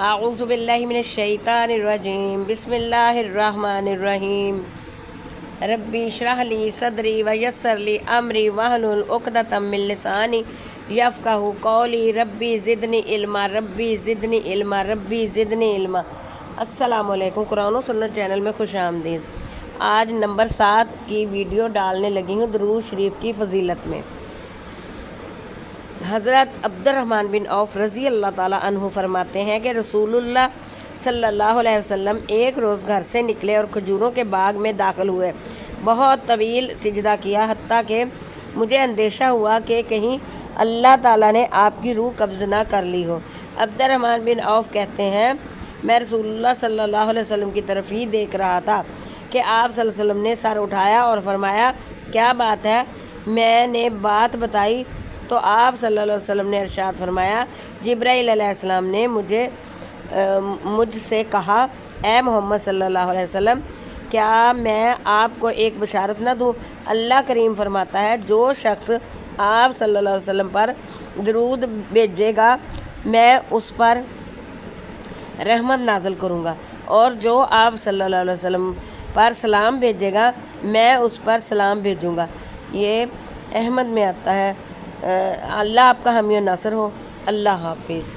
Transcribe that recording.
اعوذ باللہ من الشیطان الرجیم بسم اللہ الرحمن الرحیم ربی اشرح لی صدری ویسر لی امری واحلل عقدۃ من لسانی یفقہوا قولی ربی زدنی علما ربی زدنی علما ربی زدنی علما۔ السلام علیکم، قرآن و سنت چینل میں خوش آمدید۔ آج نمبر 7 کی ویڈیو ڈالنے لگی ہوں درود شریف کی فضیلت میں۔ حضرت عبد الرحمن بن عوف رضی اللہ تعالیٰ عنہ فرماتے ہیں کہ رسول اللہ صلی اللہ علیہ وسلم ایک روز گھر سے نکلے اور کھجوروں کے باغ میں داخل ہوئے۔ بہت طویل سجدہ کیا، حتیٰ کہ مجھے اندیشہ ہوا کہ کہیں اللہ تعالیٰ نے آپ کی روح قبض نہ کر لی ہو۔ عبد الرحمن بن عوف کہتے ہیں میں رسول اللہ صلی اللہ علیہ وسلم کی طرف ہی دیکھ رہا تھا کہ آپ صلی اللہ علیہ وسلم نے سر اٹھایا اور فرمایا کیا بات ہے؟ میں نے بات بتائی تو آپ صلی اللہ علیہ وسلم نے ارشاد فرمایا جبرائیل علیہ السلام نے مجھ سے کہا اے محمد صلی اللہ علیہ وسلم کیا میں آپ کو ایک بشارت نہ دوں؟ اللہ کریم فرماتا ہے جو شخص آپ صلی اللہ علیہ وسلم پر درود بھیجے گا میں اس پر رحمت نازل کروں گا، اور جو آپ صلی اللہ علیہ وسلم پر سلام بھیجے گا میں اس پر سلام بھیجوں گا۔ یہ احمد میں آتا ہے۔ اللہ آپ کا حامی و ناصر ہو۔ اللہ حافظ۔